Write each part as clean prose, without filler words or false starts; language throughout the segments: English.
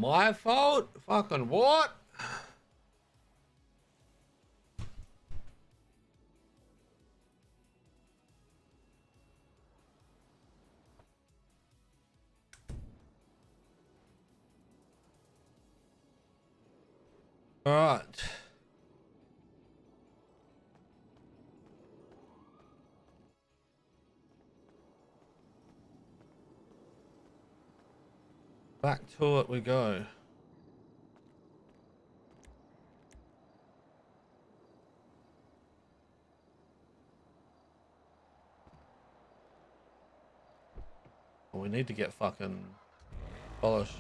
My fault? Fucking what? All right. Back to it we go. We need to get fucking polish.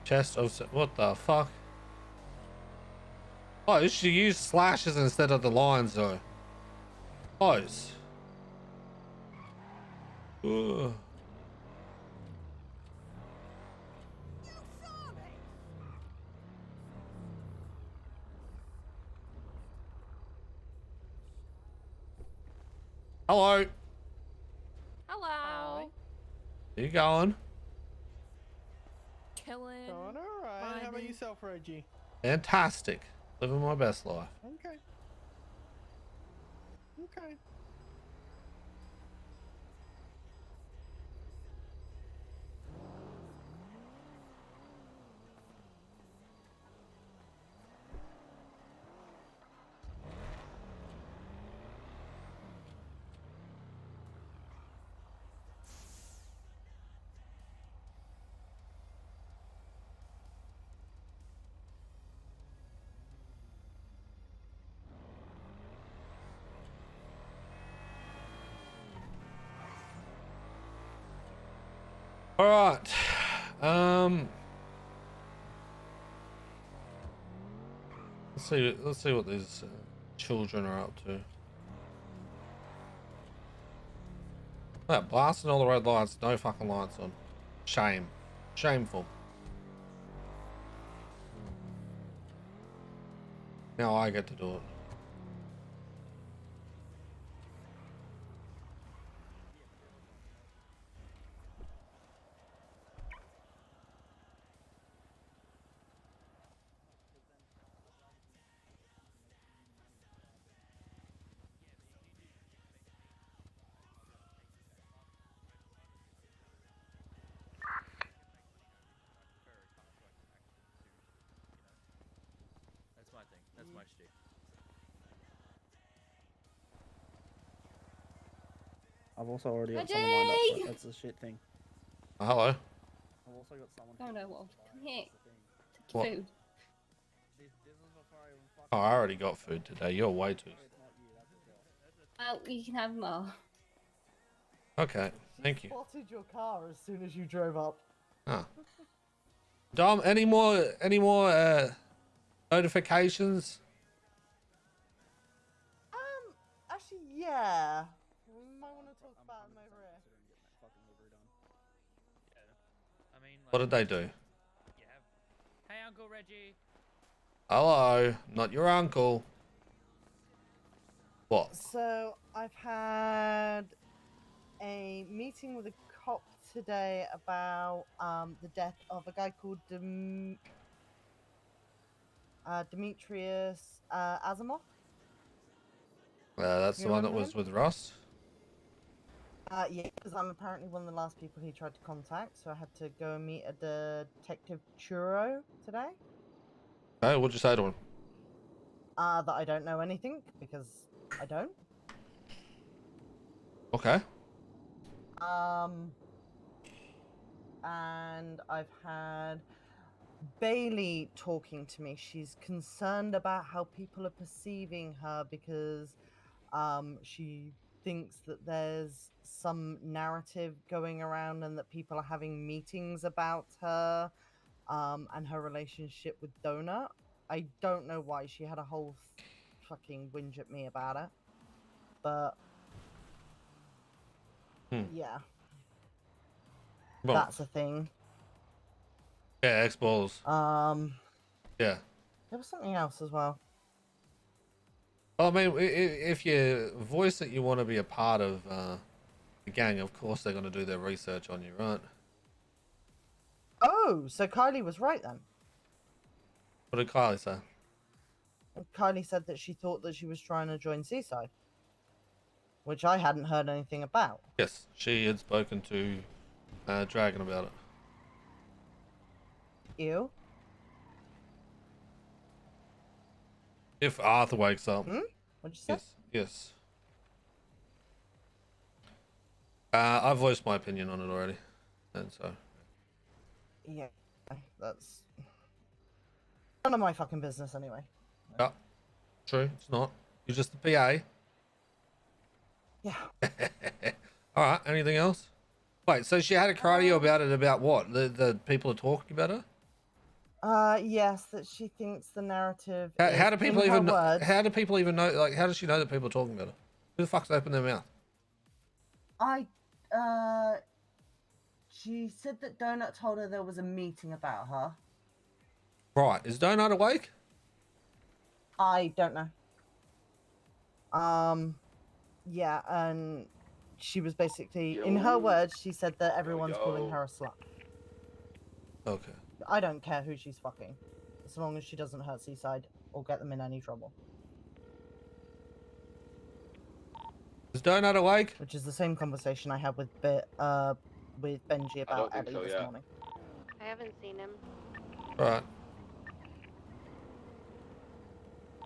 Chest of what the fuck? Oh, you should use slashes instead of the lines though. Close. Ugh. Hello. Hello. Where you going? Killing. Going all right. How about yourself, Reggie? Fantastic. Living my best life. Okay. Okay. All right. Let's see what these children are up to. Yeah, blasting all the red lights, no fucking lights on. Shame. Shameful. Now I get to do it. That's my thing. That's my shtick. I've also already got Reggie! someone lined up for it. That's the shit thing. Oh, hello. I've also got someone. Oh no, well, come here. Take What? your food. This is before I even fucking... Oh, I already got food today. You're way too. It's not you, that's the girl. Well, you can have them all. Okay, thank you. Spotted your car as soon as you drove up. Ah. Dom, any more notifications? Actually, yeah. We might want to talk about them over here. Yeah. I mean, like, What did they do? yeah. Hey, Uncle Reggie. Hello, not your uncle. What? So, I've had a meeting with a cop today about the death of a guy called Demetrius Asimov. That's You the one that remember was him? with Rust. Yeah, because I'm apparently one of the last people he tried to contact, so I had to go and meet a Detective Churro today. Hey, what'd you say to him? That I don't know anything, because I don't. Okay. And I've had Bailey talking to me. She's concerned about how people are perceiving her because she thinks that there's some narrative going around and that people are having meetings about her and her relationship with Donut. I don't know why she had a whole fucking whinge at me about it, but yeah, Well, that's a thing. yeah, X-Balls. Yeah. There was something else as well. Well, I mean, if you voice that you want to be a part of the gang, of course they're going to do their research on you, right? Oh, so Kylie was right then. What did Kylie say? Kylie said that she thought that she was trying to join Seaside, which I hadn't heard anything about. Yes, she had spoken to Dragon about it. Ew. If Arthur wakes up. What'd you say? Yes, yes. I voiced my opinion on it already, and so. Yeah, that's none of my fucking business anyway. Yeah, true. It's not. You're just the PA. Yeah. All right. Anything else? Wait. So she had a cardio about it. About what? The people are talking about her. Yes, that she thinks the narrative. How is, do people in her even know? words, How do people even know? Like, how does she know that people are talking about her? Who the fuck's opened their mouth? She said that Donut told her there was a meeting about her. Right. Is Donut awake? I don't know. Yeah, and she was basically, in her words, she said that everyone's calling her a slut. Okay. I don't care who she's fucking, as long as she doesn't hurt Seaside or get them in any trouble. Is Donut awake? Which is the same conversation I had with Benji about Ellie this morning. I haven't seen him. Right.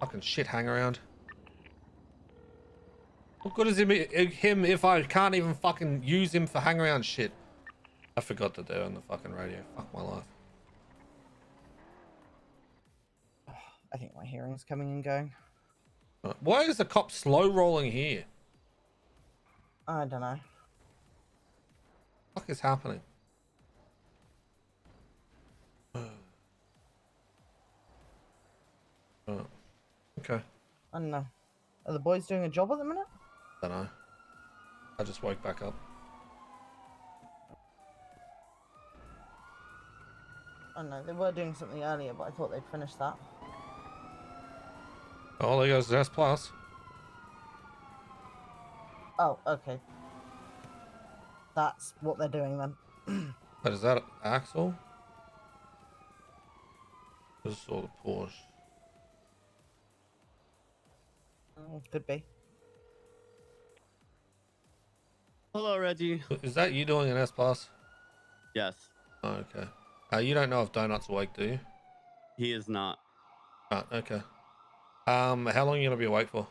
Fucking shit hang around. What good is him if I can't even fucking use him for hang around shit? I forgot that they're on the fucking radio. Fuck my life. I think my hearing's coming and going. Right. Why is the cop slow rolling here? I don't know. What is happening? Oh, okay. I don't know. Are the boys doing a job at the minute? Don't know. I just woke back up. I don't know. They were doing something earlier, but I thought they'd finished that. Oh, there goes the S plus. Oh, okay. That's what they're doing then. But is that Axel? Just saw the Porsche. Could be. Hello, Reggie. Is that you doing an S plus? Yes, Oh, okay. You don't know if Donut's awake, do you? he is not. Right, okay. How long are you gonna be awake for?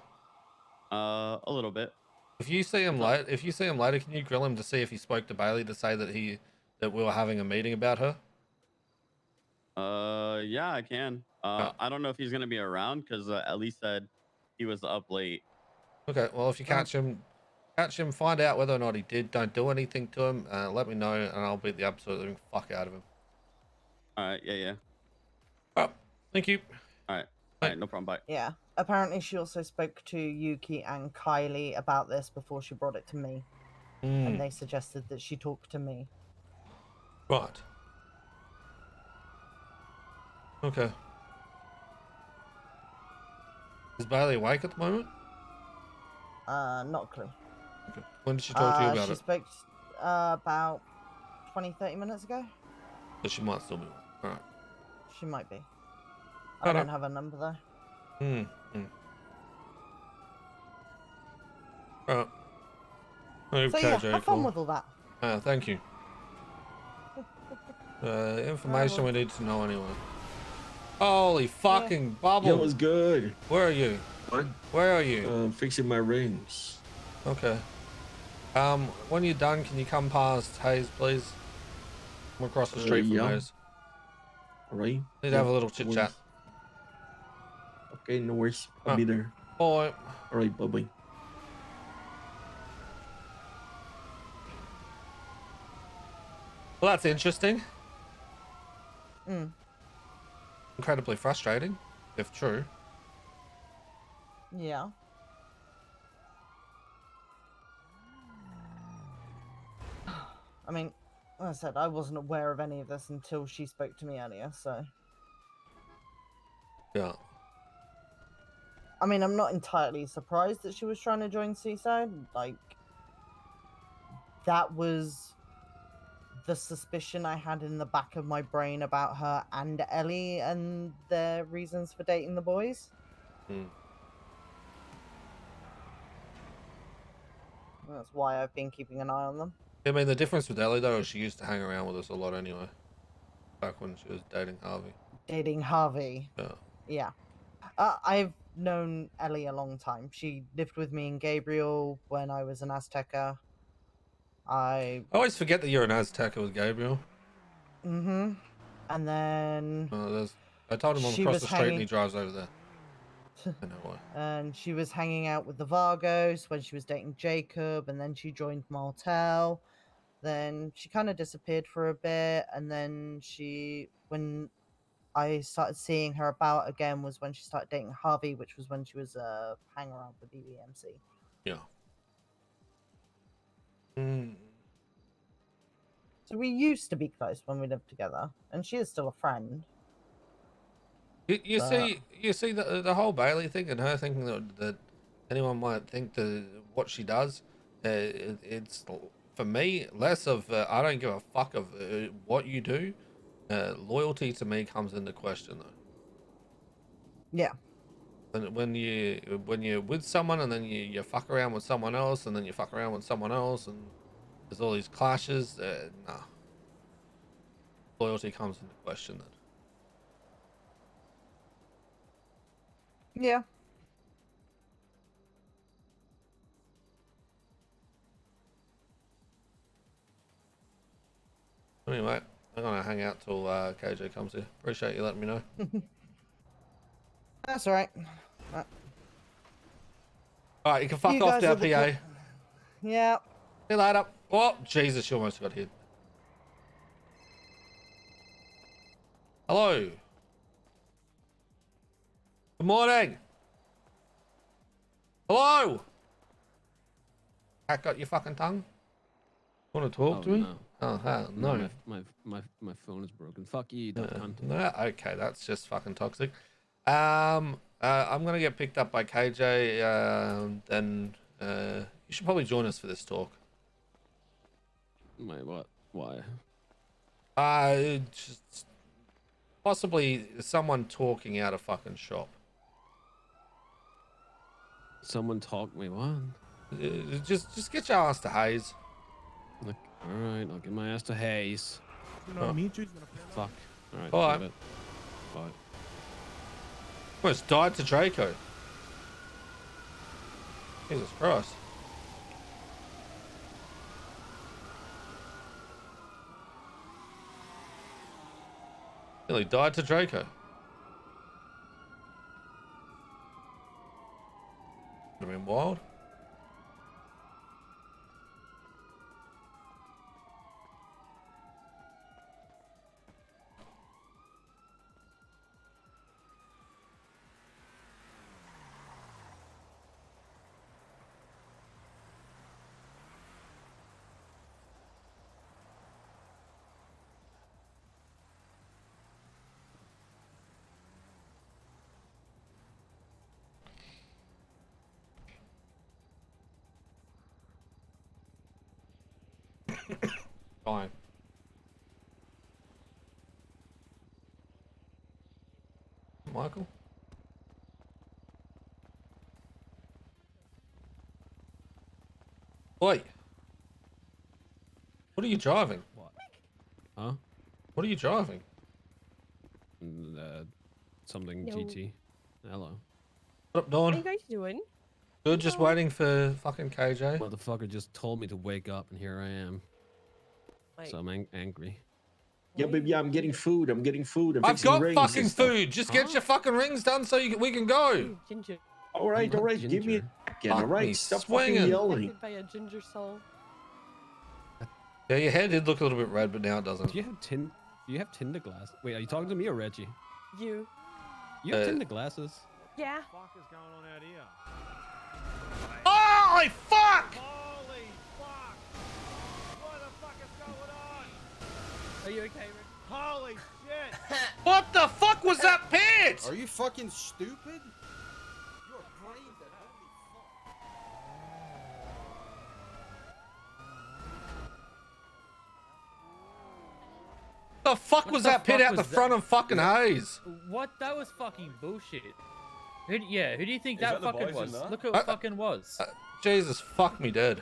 A little bit. If you see him later, can you grill him to see if he spoke to Bailey to say that we were having a meeting about her? Yeah, I can. I don't know if he's gonna be around because Ellie said he was up late. Okay. Well, if you catch him, find out whether or not he did. Don't do anything to him. Let me know, and I'll beat the absolute living fuck out of him. All right. Yeah. Oh, thank you. All right. All right. No problem. Bye. Yeah. Apparently, she also spoke to Yuki and Kylie about this before she brought it to me, and they suggested that she talk to me. Right. Okay. Is Bailey awake at the moment? Not a clue. Okay. When did she talk to you about she it? spoke about 20-30 minutes ago. So she might still be. All right. She might be. I Alright. don't have a number though. Alright. Okay, So yeah, Jake, have fun cool. with all that. Thank you. Information we need to know anyway. Holy fucking bubble! Yo, what's good? Where are you? What? Where are you? Fixing my rings. Okay. When you're done, can you come past Hayes, please? I'm across the street from yeah. Hayes. Alright. Need to have a little chit chat. Okay, no worries. I'll be there. Bye. Alright, bye bye. Well, that's interesting. Mm. Incredibly frustrating, if true. Yeah. I mean, like I said, I wasn't aware of any of this until she spoke to me earlier, so. Yeah. I mean, I'm not entirely surprised that she was trying to join Seaside. Like, that was the suspicion I had in the back of my brain about her and Ellie and their reasons for dating the boys. Hmm. That's why I've been keeping an eye on them. I mean, the difference with Ellie though is she used to hang around with us a lot anyway. Back when she was dating Harvey. Dating Harvey. Yeah. Yeah. I've known Ellie a long time. She lived with me and Gabriel when I was an Azteca. I always forget that you're an Azteca with Gabriel. And then I told him I'm she across was the street and he hanging- drives over there. I know why. and she was hanging out with the Vargos when she was dating Jacob, and then she joined Martel. Then she kind of disappeared for a bit, and then when I started seeing her about again was when she started dating Harvey, which was when she was hanging around with BBMC. Yeah. Mm. So we used to be close when we lived together, and she is still a friend. You But- see the whole Bailey thing and her thinking that anyone might think that what she does, it's for me less of I don't give a fuck of what you do. Loyalty to me comes into question though. Yeah. When you're with someone and then you fuck around with someone else and then you fuck around with someone else and there's all these clashes, nah. Loyalty comes into question then. Yeah. Anyway, I'm gonna hang out till KJ comes here. Appreciate you letting me know. That's all right. All right, you can fuck You off guys now, are PA. the Yeah. See you later. Oh, Jesus, you almost got hit. Hello. Good morning. Hello. Cat got your fucking tongue? Want to talk to me? No. Oh, hell no. My phone is broken. Fuck you, dumb cunt. No, okay, that's just fucking toxic. I'm gonna get picked up by KJ. Then you should probably join us for this talk. Wait, what? Why? Just possibly someone talking out of fucking shop. Someone talk me what? Just get your ass to Hayes. Look, all right, I'll get my ass to Hayes. Oh. Fuck. All right. Bye. leave it. Bye. Almost died to Draco. Jesus Christ. Nearly died to Draco. Would have been wild. Fine. Michael? Oi. What are you driving? What? Huh? What are you driving? Something No. GT. Hello. What up, What are you Dawn? guys doing? Good, just waiting for fucking KJ. Motherfucker just told me to wake up, and here I am. Like, So I'm angry. Yeah, baby, yeah, I'm getting food. I'm getting food. I'm I've fixing got rings and fucking stuff. food. Just get Huh? your fucking rings done so we can go. ooh, ginger. All right, I'm all not right. Give me a ginger. second. Fuck All right, me stop swinging. fucking yelling. Affected by a ginger soul. Yeah, your hair did look a little bit red, but now it doesn't. Do you have Do you have Tinder glasses? Wait, are you talking to me or Reggie? You. You have Uh, Tinder glasses. Yeah. What is going on out here? Holy fuck! Holy fuck! What the fuck is going on? Are you okay, Rick? Holy shit! What the fuck was that pit? Are you fucking stupid? You're the fuck What was the that pit fuck out the was that? front of fucking Hayes? What? That was fucking bullshit. Who do you think Is that that the fucking boys in was? there? Look who it fucking was. Jesus, fuck me dead.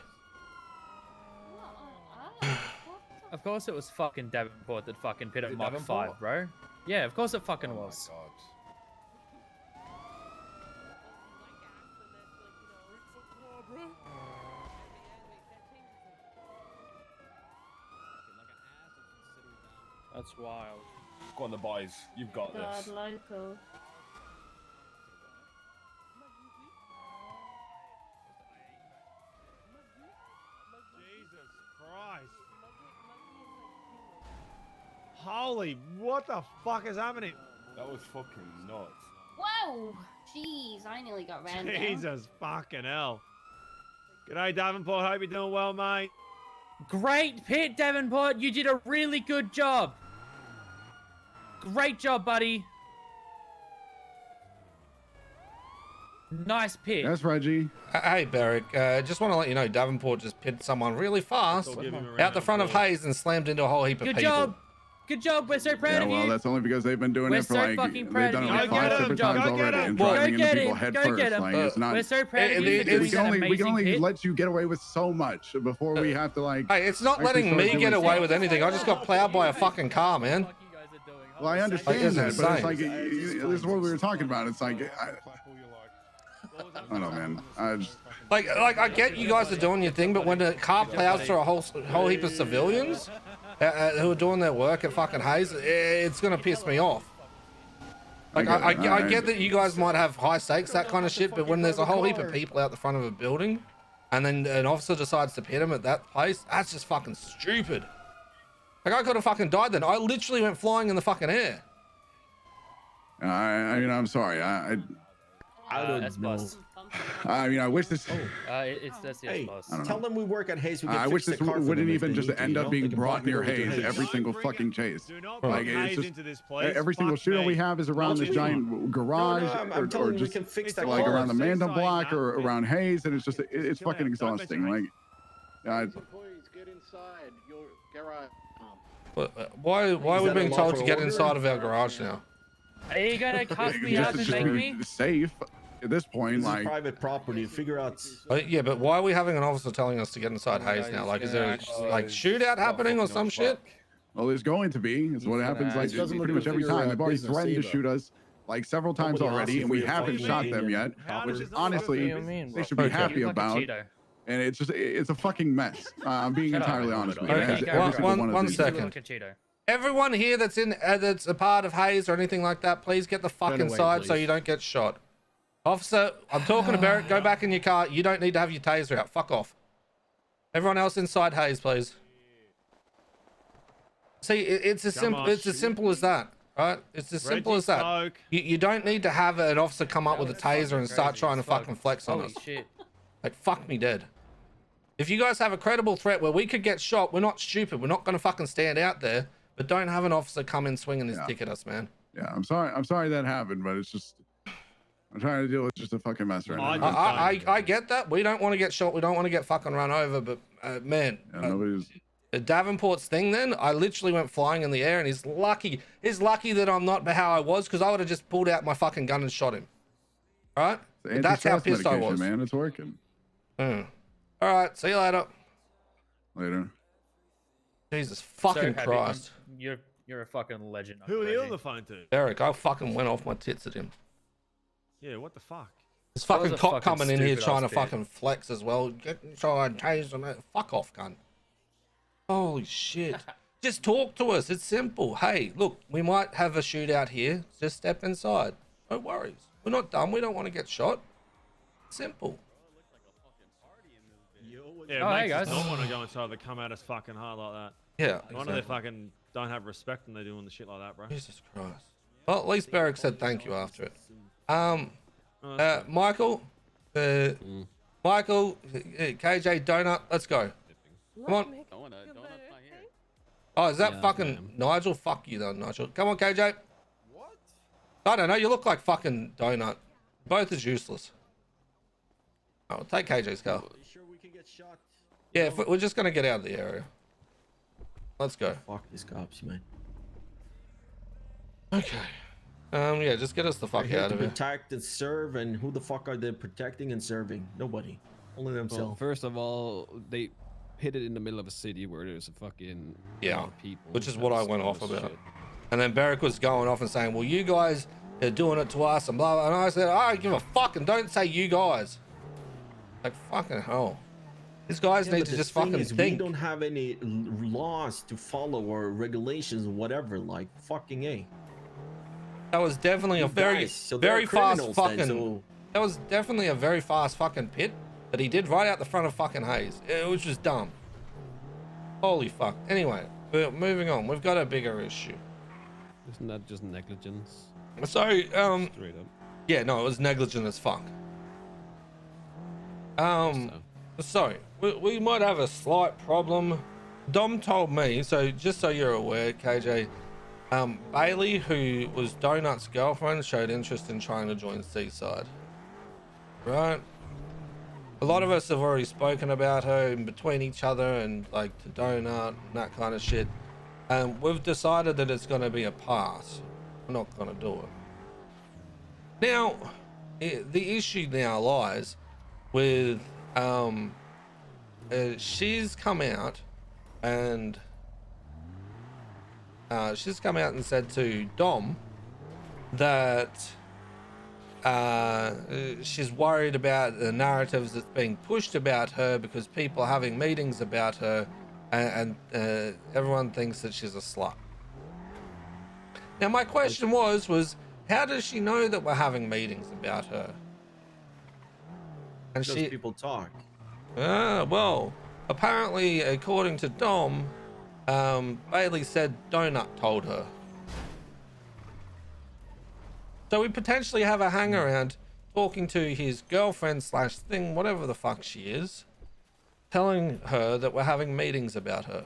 Of course it was fucking Davenport that fucking pit at it Mach Davenport? 5, bro. Yeah, of course it fucking was. Oh my god. That's wild. Go on, the boys. You've got God, this. local. Jesus Christ. Holy, what the fuck is happening? That was fucking nuts. Whoa! Jeez, I nearly got ran down. Jesus fucking hell. G'day, Davenport. Hope you're doing well, mate. Great pit, Davenport. You did a really good job. Great job, buddy. Nice pit. That's Reggie. Hey, Barrick, just want to let you know Davenport just pitted someone really fast Still give him a round out the of front of applause. Hayes and slammed into a whole heap of Good people. job. Good job. We're so proud Yeah, of well, you. that's only because they've been doing We're it for so like fucking they've proud done of it you. like Go 5 get 'em, different go times get already 'em. and Well, driving go into get people him, head go first. get him. Like it's not. We're so proud of you for it's- doing We that can amazing only pit. let you get away with so much before we have to like. Hey, it's not actually letting start me doing get away stuff. with anything. I just got plowed by a fucking car, man. Well, I understand Like, that, it's but it's insane. like this is what we were talking about. It's like I don't know, man. I just, Like I get you guys are doing your thing, but when a car plows through a whole heap of civilians who are doing their work at fucking Hayes, it's gonna piss me off. Like I get that you guys might have high stakes, that kind of shit, but when there's a whole heap of people out the front of a building, and then an officer decides to pit him at that place, that's just fucking stupid. Like I could have fucking died then. I literally went flying in the fucking air. I mean, I'm sorry. I don't know. I mean, I wish this. That's the Hey, boss. tell them we work at Hayes. We can I fix wish the this car for wouldn't them if even they just need to, end you up know? being They can brought pop it near over to Hayes Hayes. every single fucking chase. Do not Like, bring it's Hayes just- into this place. Every single Fuck shooter we me. have is around this giant garage, I'm telling or you, we just can fix that like car. around the Say Manda sorry, block man. or around Hayes, and it's just it's Chill out. fucking Don't mention exhausting. Hayes. Like, Employees, get inside your garage. Why are we that being a told to lawful get order? inside of our garage now? Are you gonna cuss me out just and to make me? be safe at this point. This is Like, private property. Figure out. Yeah, but why are we having an officer telling us to get inside Hayes now? Like, is there like shootout happening or some shit? well, there's going to be. It's what happens like Doesn't look pretty much good every for your, time. They've already business threatened to either. shoot us like several times Nobody already, asked and we you for your haven't fucking shot them opinion. yet. How Which does that honestly, look good? they should be Okay. happy You're like a about. Cheeto. And it's a fucking mess. I'm being Shut up. entirely honest with you. Okay, It has Okay, every one- single one of one these. second. You look like a Cheeto. Everyone here that's in that's a part of Hayes or anything like that, please get the fuck away, inside so please. you don't get shot. Officer, I'm talking to Barrett. Go back in your car. You don't need to have your taser out. Fuck off. Everyone else inside Hayes, please. See, it's as Come simple. on. It's as simple as that, right? It's as simple Reggie as that. spoke. You don't need to have an officer come up with a taser and start trying to fucking flex on Holy us. shit. Like, fuck me dead. If you guys have a credible threat where we could get shot, we're not stupid. We're not going to fucking stand out there. But don't have an officer come in swinging his dick at us, man. Yeah, I'm sorry that happened, but it's just I'm trying to deal with just a fucking mess right now. I get that. We don't want to get shot. We don't want to get fucking run over. But, man, Yeah, nobody's. Davenport's thing then, I literally went flying in the air, and he's lucky. He's lucky that I'm not how I was, because I would have just pulled out my fucking gun and shot him. All right? It's But that's how anti-stress pissed I medication, was. man. It's working. All right. See you later. Later. Jesus So fucking happy. Christ. You're a fucking legend. Who are Reggie. you on the phone to? Eric, I fucking went off my tits at him. Yeah, what the fuck? This That was fucking a cock fucking coming in here stupid trying to ass bit. fucking flex as well. Get inside, tase and that. Fuck off, cunt. Holy shit. Just talk to us. It's simple. Hey, look, we might have a shootout here. Just step inside. No worries. We're not done. We don't want to get shot. Simple. Yeah, it Oh, hey, makes us guys. not want to go inside. They come at us fucking hard like that. Yeah. I wonder they exactly. fucking don't have respect when they're doing the shit like that, bro. Jesus Christ. Well, at least Barrick said thank you after it. Oh, that's good. Michael, Michael, KJ, Donut, let's go. Come on. Donut's not here. Oh, is that Yeah, fucking ma'am. Nigel? Fuck you, though, Nigel. Come on, KJ. What? I don't know. You look like fucking Donut. Both is useless. Oh, take KJ's car. You sure we can get shot? Yeah, we're just gonna get out of the area. Let's go. Fuck these cops, man. Okay. Yeah, just get us the They're fuck here out to of here. protect and serve, and who the fuck are they protecting and serving? Nobody. Only Well, themselves. first of all, they hit it in the middle of a city where there's a fucking Yeah, lot of people. which is That what I was went dumb off as about. shit. And then Beric was going off and saying, well, you guys are doing it to us and blah, blah. And I said, I don't give a fuck and don't say you guys. Like, fucking hell. These guys Yeah, need but to the just thing fucking is, we think. don't have any laws to follow or regulations, whatever. Like fucking a. That was definitely a You very, guys, so they're very fast criminals fucking. then, so That was definitely a very fast fucking pit that he did right out the front of fucking Hayes. It was just dumb. Holy fuck. Anyway, moving on. We've got a bigger issue. Isn't that just negligence? So, Straight up. yeah, no, it was negligent as fuck. So we might have a slight problem. Dom told me, so just so you're aware, KJ, Bailey, who was Donut's girlfriend, showed interest in trying to join Seaside. Right? A lot of us have already spoken about her in between each other and like to Donut and that kind of shit. We've decided that it's going to be a pass. We're not going to do it. Now, the issue now lies with she's come out and said to Dom that she's worried about the narratives that's being pushed about her because people are having meetings about her and everyone thinks that she's a slut. Now my question was how does she know that we're having meetings about her? And because people talk. Well, apparently, according to Dom, Bailey said Donut told her. So we potentially have a hang around talking to his girlfriend slash thing, whatever the fuck she is, telling her that we're having meetings about her.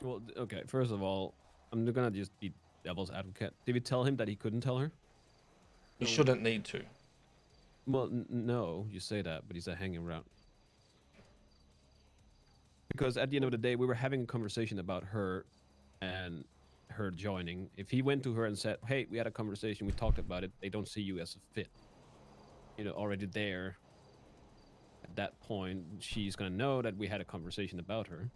Well, okay. First of all, I'm gonna just be devil's advocate. Did we tell him that he couldn't tell her? You shouldn't need to. Well, no, you say that, but he's hanging around. Because at the end of the day, we were having a conversation about her and her joining. If he went to her and said, hey, we had a conversation, we talked about it, they don't see you as a fit. You know, already there, at that point, she's going to know that we had a conversation about her.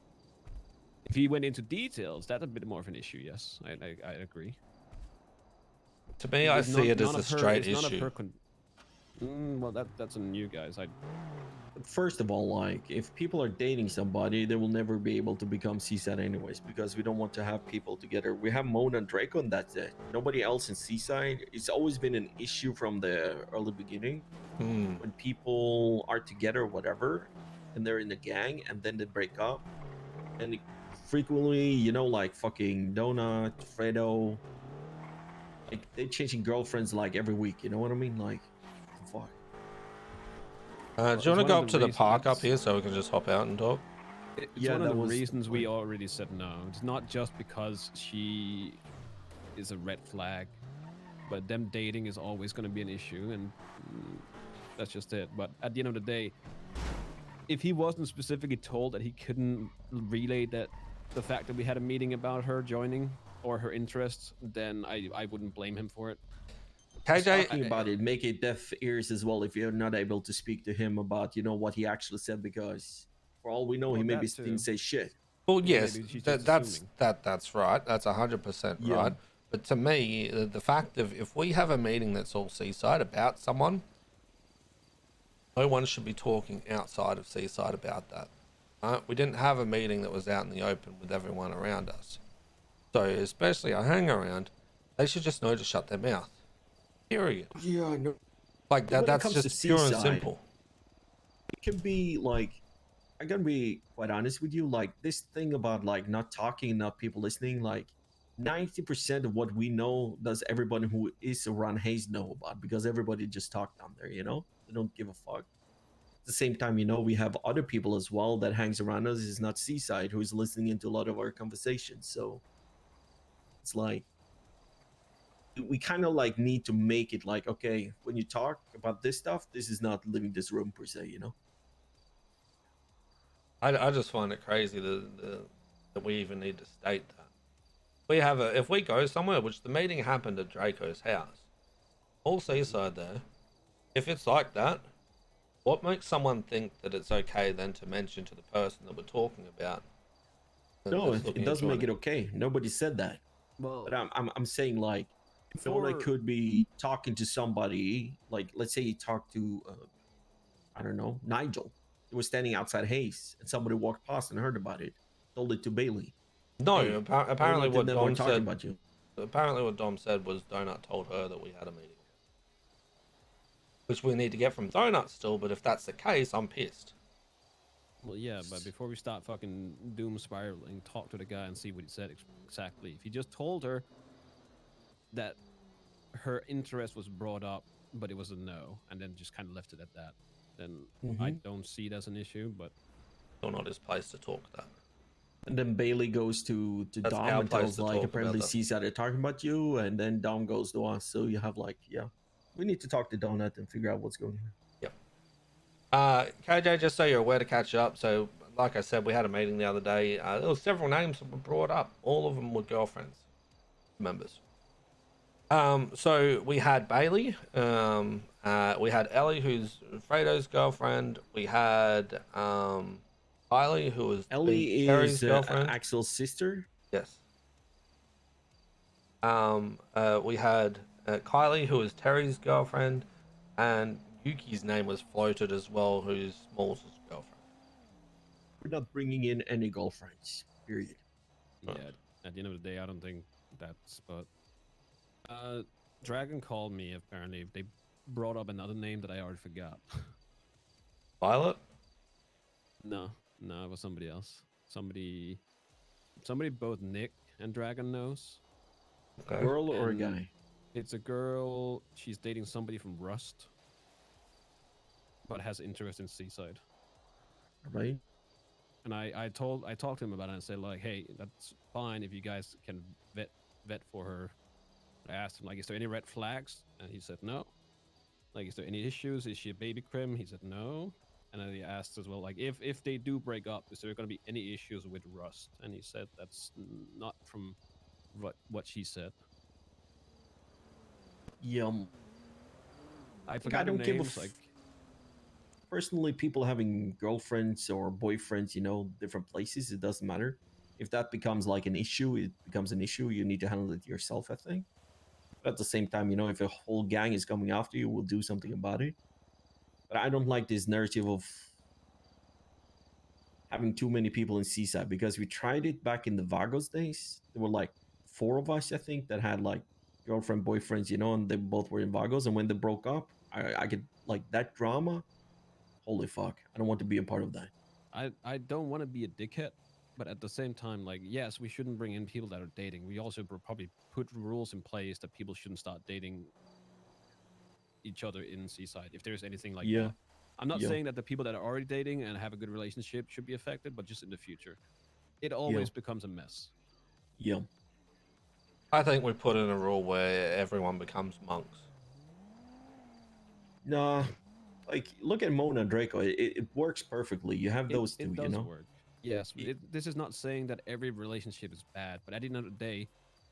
If he went into details, that's a bit more of an issue, yes. I agree. To me, I see it as a straight issue. Well, that's on you guys. First of all, like, if people are dating somebody, they will never be able to become Seaside anyways, because we don't want to have people together. We have Mona and Draco, and that's it. Nobody else in Seaside. It's always been an issue from the early beginning. When people are together or whatever, and they're in a gang, and then they break up. And frequently, you know, like fucking Donut, Fredo, like, they're changing girlfriends like every week, you know what I mean? Like, fuck. Do you want to go up to the park up here so we can just hop out and talk? It's one of the reasons we already said no. It's not just because she is a red flag, but them dating is always going to be an issue, and that's just it. But at the end of the day, if he wasn't specifically told that he couldn't relay that the fact that we had a meeting about her joining or her interests, then I wouldn't blame him for it. Talking about it, make it deaf ears as well if you're not able to speak to him about, you know, what he actually said, because for all we know, he maybe didn't say shit. Well, yes, that's right. That's 100% Yeah. right. But to me, the fact of if we have a meeting that's all Seaside about someone, no one should be talking outside of Seaside about that. Right? We didn't have a meeting that was out in the open with everyone around us. So especially a hang around, they should just know to shut their mouth. Period. Yeah, I know. Like that. That's just pure and simple. It can be like, I gotta be quite honest with you. Like this thing about like not talking, not people listening. Like 90% of what we know does everybody who is around Hayes know about, because everybody just talk down there. You know, they don't give a fuck. At the same time, you know, we have other people as well that hangs around us. Is not Seaside, who is listening into a lot of our conversations. So it's like, we kind of like need to make it like, okay, when you talk about this stuff, this is not leaving this room per se, you know. I just find it crazy that we even need to state that. if we go somewhere, which the meeting happened at Draco's house, all seaside there, if it's like that, what makes someone think that it's okay then to mention to the person that we're talking about? No, it doesn't make it okay. Nobody said that. Well, But I'm saying like, Donna before- could be talking to somebody. Like, let's say he talked to, I don't know, Nigel. He was standing outside Hayes, and somebody walked past and heard about it. Told it to Bailey. No, Hey, apparently what Dom talking said. about you. Apparently what Dom said was Donut told her that we had a meeting, which we need to get from Donut still. But if that's the case, I'm pissed. Well, yeah, but before we start fucking doom spiraling, talk to the guy and see what he said exactly. If he just told her that her interest was brought up, but it was a no, and then just kind of left it at that, then I don't see it as an issue. But still not his place to talk that. And then Bailey goes to That's Dom our and place tells to like talk apparently about that. sees that they're talking about you, and then Dom goes to us. So you have like, yeah, we need to talk to Donut and figure out what's going on. Yep. KJ, just so you're aware to catch up. So, like I said, we had a meeting the other day. There were several names that were brought up. All of them were girlfriends, members. So we had Bailey. We had Ellie, who's Fredo's girlfriend. We had Kylie, who was Ellie Cherry's is girlfriend. Axel's sister. Yes. We had Kylie, who was Terry's girlfriend, and Yuki's name was floated as well, who's Smalls' girlfriend. We're not bringing in any girlfriends. Period. yeah, at the end of the day, I don't think that's. But Dragon called me. Apparently, they brought up another name that I already forgot. Violet? No, it was somebody else. Somebody both Nick and Dragon knows. Okay. Girl or a And guy? It's a girl. She's dating somebody from Rust, but has interest in Seaside. Right. And I talked to him about it and said like, hey, that's fine if you guys can vet for her. I asked him like, is there any red flags? And he said no. Like, is there any issues? Is she a baby crim? He said no. And then he asked as well, like, if they do break up, is there going to be any issues with Rust? And he said that's not from what she said. I forgot don't the give a names. Like, personally, people having girlfriends or boyfriends, different places, it doesn't matter. If that becomes like an issue, it becomes an issue. You need to handle it yourself, I think. But at the same time, if a whole gang is coming after you, we'll do something about it. But I don't like this narrative of having too many people in Seaside, because we tried it back in the Vagos days. There were like 4 of us, I think, that had like girlfriend, boyfriends, and they both were in Vagos. And when they broke up, I get like that drama. Holy fuck. I don't want to be a part of that. I don't want to be a dickhead, but at the same time, like, yes, we shouldn't bring in people that are dating. We also probably put rules in place that people shouldn't start dating each other in Seaside if there's anything like that. I'm not saying that the people that are already dating and have a good relationship should be affected, but just in the future. It always becomes a mess. Yeah. I think we put in a rule where everyone becomes monks. Nah. Like, look at Mona and Draco. It works perfectly. You have those two, it does work. Yes, this is not saying that every relationship is bad, but at the end of the day,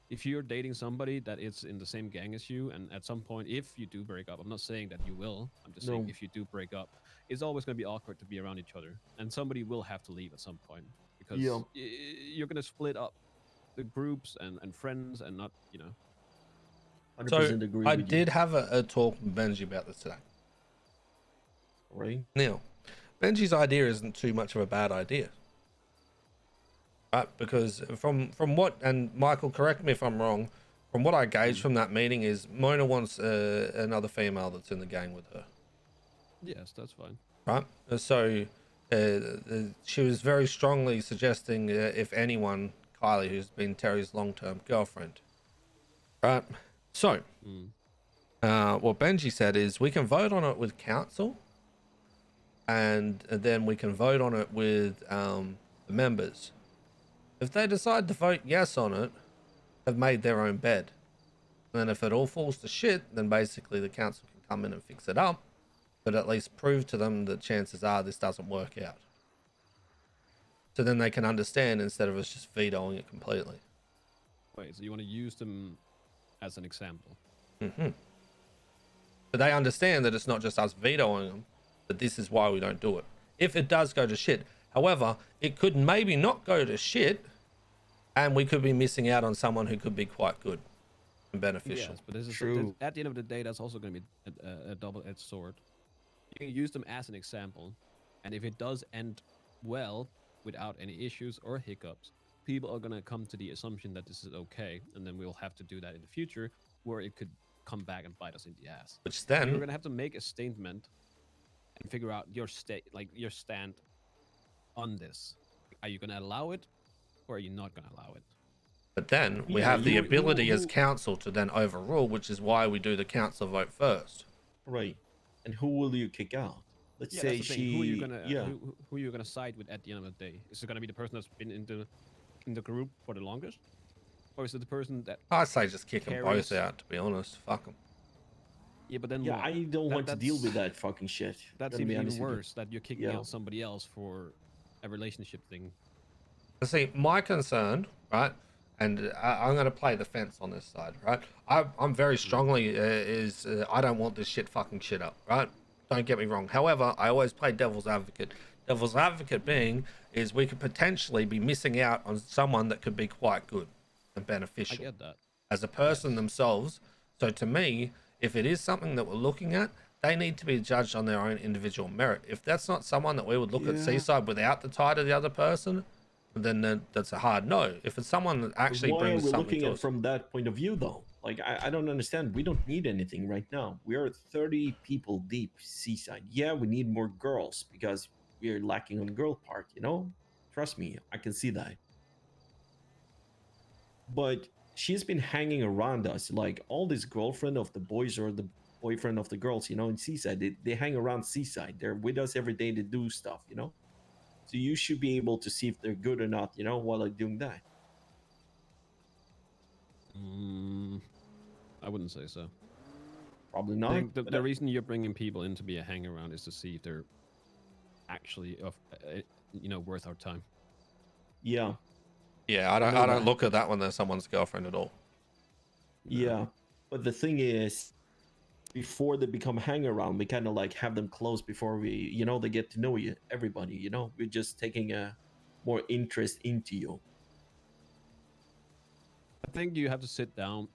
if you're dating somebody that is in the same gang as you, and at some point, if you do break up, I'm not saying that you will, I'm just saying if you do break up, it's always going to be awkward to be around each other, and somebody will have to leave at some point, because you're going to split up the groups and friends and not, 100% agree I with did have a talk with Benji about this today. Right. Now, Benji's idea isn't too much of a bad idea. Right? Because from what, and Michael, correct me if I'm wrong, from what I gauged from that meeting is Mona wants another female that's in the gang with her. Yes, that's fine. Right? So she was very strongly suggesting, if anyone, Kylie, who's been Terry's long-term girlfriend. Right? So, what Benji said is we can vote on it with council, and then we can vote on it with the members. If they decide to vote yes on it, they've made their own bed. And then if it all falls to shit, then basically the council can come in and fix it up, but at least prove to them that chances are this doesn't work out. So then they can understand instead of us just vetoing it completely. Wait, so you want to use them as an example? Mm-hmm. But they understand that it's not just us vetoing them, that this is why we don't do it. If it does go to shit. However, it could maybe not go to shit, and we could be missing out on someone who could be quite good and beneficial. Yes, but this is True. at the end of the day, that's also going to be a double-edged sword. You can use them as an example, and if it does end well without any issues or hiccups, people are going to come to the assumption that this is okay, and then we'll have to do that in the future, where it could come back and bite us in the ass. Which then you're going to have to make a statement and figure out your your stand on this. Are you going to allow it, or are you not going to allow it? But then we Yeah, have the you- ability you- as council to then overrule, which is why we do the council vote first. Right. And who will you kick out? Let's Yeah, say that's the thing. she. Who are you gonna yeah. who are you gonna side with at the end of the day? Is it gonna be the person that's been in the group for the longest, or is it the person that? I say just kick them both carries- out. To be honest, fuck them. Yeah, but then Yeah, what? I don't want to deal with that's- that fucking shit. That gonna seems be even honest with you. worse. That you're kicking Yeah. out somebody else for a relationship thing. See, my concern, right, and I'm going to play the fence on this side, right? I'm very strongly I don't want this fucking shit up, right? Don't get me wrong. However, I always play devil's advocate. Devil's advocate being is we could potentially be missing out on someone that could be quite good and I beneficial get that. as a person themselves. So to me, if it is something that we're looking at, they need to be judged on their own individual merit. If that's not someone that we would look at Yeah. Seaside without the tie to the other person, then that's a hard no. If it's someone that actually Why are brings we something looking to at us, from that point of view, though? Like, I don't understand. We don't need anything right now. We are 30 people deep, Seaside. Yeah, we need more girls because we are lacking on girl part, you know? Trust me, I can see that. But she's been hanging around us. Like, all this girlfriend of the boys or the boyfriend of the girls, you know, in Seaside, they hang around Seaside. They're with us every day to do stuff, you know? So you should be able to see if they're good or not, you know, while they're doing that. I wouldn't say so. Probably I not. think but the reason you're bringing people in to be a hang around is to see if they're actually worth our time. yeah. yeah, I don't know I don't that. look at that when they're someone's girlfriend at all. Yeah, but the thing is, before they become hang around, we kind of like have them close before we, you know, they get to know you, everybody, you know, we're just taking a more interest into you. I think you have to sit down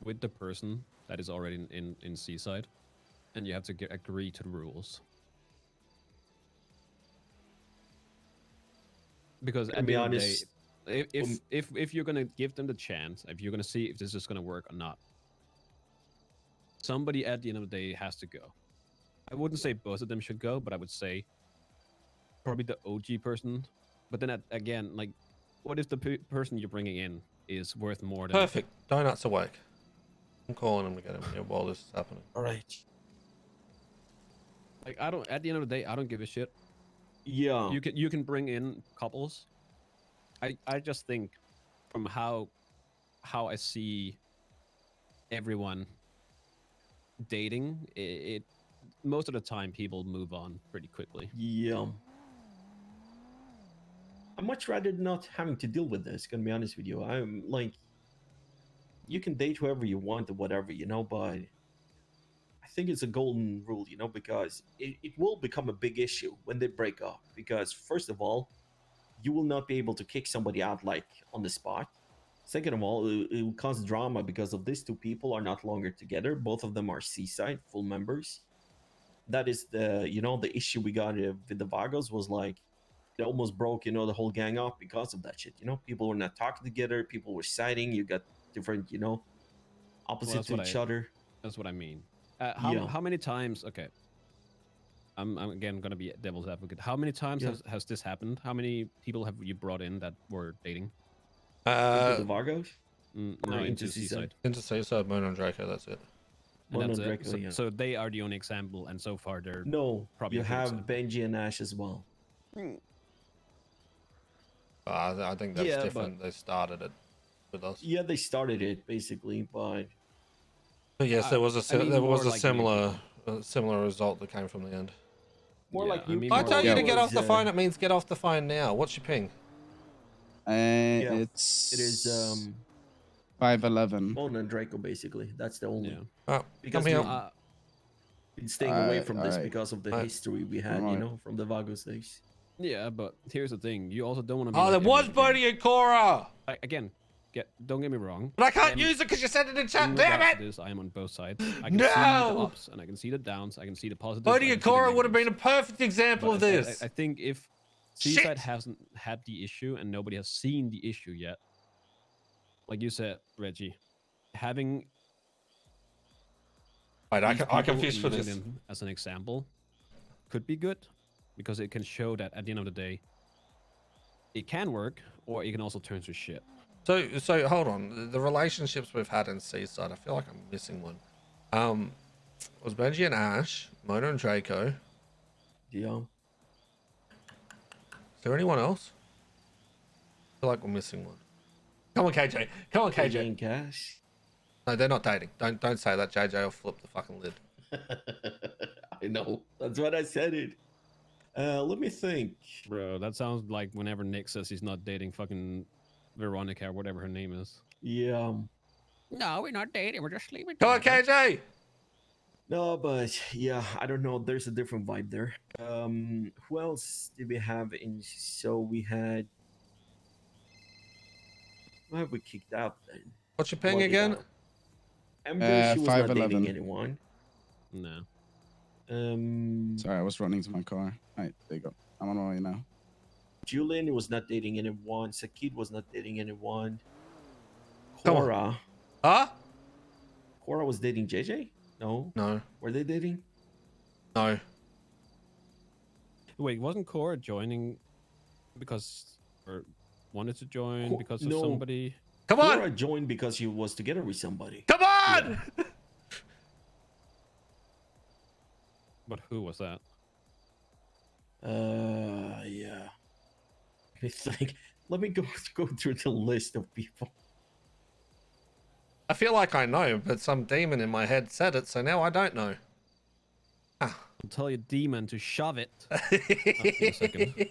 with the person that is already in Seaside, and you have to agree to the rules. Because To at be the end of the day, honest, if you're gonna give them the chance, if you're gonna see if this is gonna work or not, somebody at the end of the day has to go. I wouldn't say both of them should go, but I would say probably the OG person. But then again, like, what if the person you're bringing in is worth more than? Perfect. Donuts awake. I'm calling him to get him here while this is happening. all right. Like, I don't. At the end of the day, I don't give a shit. Yeah. You can bring in couples. I just think from how I see everyone dating, it most of the time people move on pretty quickly. Yeah. I'd much rather not having to deal with this, gonna be honest with you. I'm like, you can date whoever you want or whatever, you know, but I think it's a golden rule, you know, because it will become a big issue when they break up. Because, first of all, you will not be able to kick somebody out like on the spot. Second of all, it will cause drama because of these two people are not longer together. Both of them are Seaside full members. That is the, you know, the issue we got with the Vagos was like, it almost broke, you know, the whole gang up because of that shit. You know, people were not talking together. People were siding. You got different, you know, opposite that's to what each I- other. That's what I mean. Yeah. How many times? Okay, I'm again gonna be devil's advocate. How many times Yeah. has this happened? How many people have you brought in that were dating? Into the Vagos? No, Or into into Seaside. Into Seaside, Moon and Draco, that's it. And Mono that's it. Draco, So, yeah. so they are the only example, and so far they're No, probably you a good have example. Benji and Ash as well. I think that's Yeah, different. They started it with us. Yeah, they started it basically, but But yes, there was I mean, there more was a like similar result that came from the end. more Yeah, like I you. mean, I more tell like you to it get off the was, phone, it means get off the phone now. What's your ping? Yeah, It's it is 5'11". Mona and Draco, basically. That's the only. Yeah. Oh, Because come here. been staying away from this alright. because of the Alright. history we had, you Alright. know, from the Vagos days. Yeah, but here's the thing. You also don't want to be Oh, like there every was other game. Bodhi and Cora! Again, don't get me wrong. But I can't Em, use it because you said it in chat, in damn regards to it! this, I am on both sides. I can see the No! ups and I can see the downs. I can see the positives. Bodhi I and can see the Cora would have been a negatives. perfect example of But this. I think if Shit. Seaside hasn't had the issue and nobody has seen the issue yet, like you said, Reggie, having Wait, I these can people fish for using this. them as an example could be good because it can show that at the end of the day, it can work or it can also turn to shit. So hold on. The relationships we've had in Seaside, I feel like I'm missing one. Was Benji and Ash, Mona and Draco. Yeah. Is there anyone else? I feel like we're missing one. Come on, KJ. Come on, KJ. And Cash. No, they're not dating. Don't say that, JJ. I'll flip the fucking lid. I know. That's what I said it. Let me think. Bro, that sounds like whenever Nick says he's not dating fucking Veronica or whatever her name is. Yeah. No, we're not dating. We're just sleeping. Come on, KJ. No, but yeah, I don't know. There's a different vibe there. Who else did we have in? So we had. Who have we kicked out then? What's your ping What, again? Ember, she was not 5'11". dating anyone. No. Sorry, I was running to my car. Alright, there you go. I'm on my way now. Julian was not dating anyone. Sakid was not dating anyone. Come on. Cora. Huh? Cora was dating JJ? No. No. Were they dating? No. Wait, wasn't Cora joining because or wanted to join because of no. somebody? Come on. Cora joined because she was together with somebody. Come on. Yeah. But who was that? Yeah. Let me think. Let me go through the list of people. I feel like I know, but some demon in my head said it, so now I don't know. Ah. I'll tell your demon to shove it. In a second.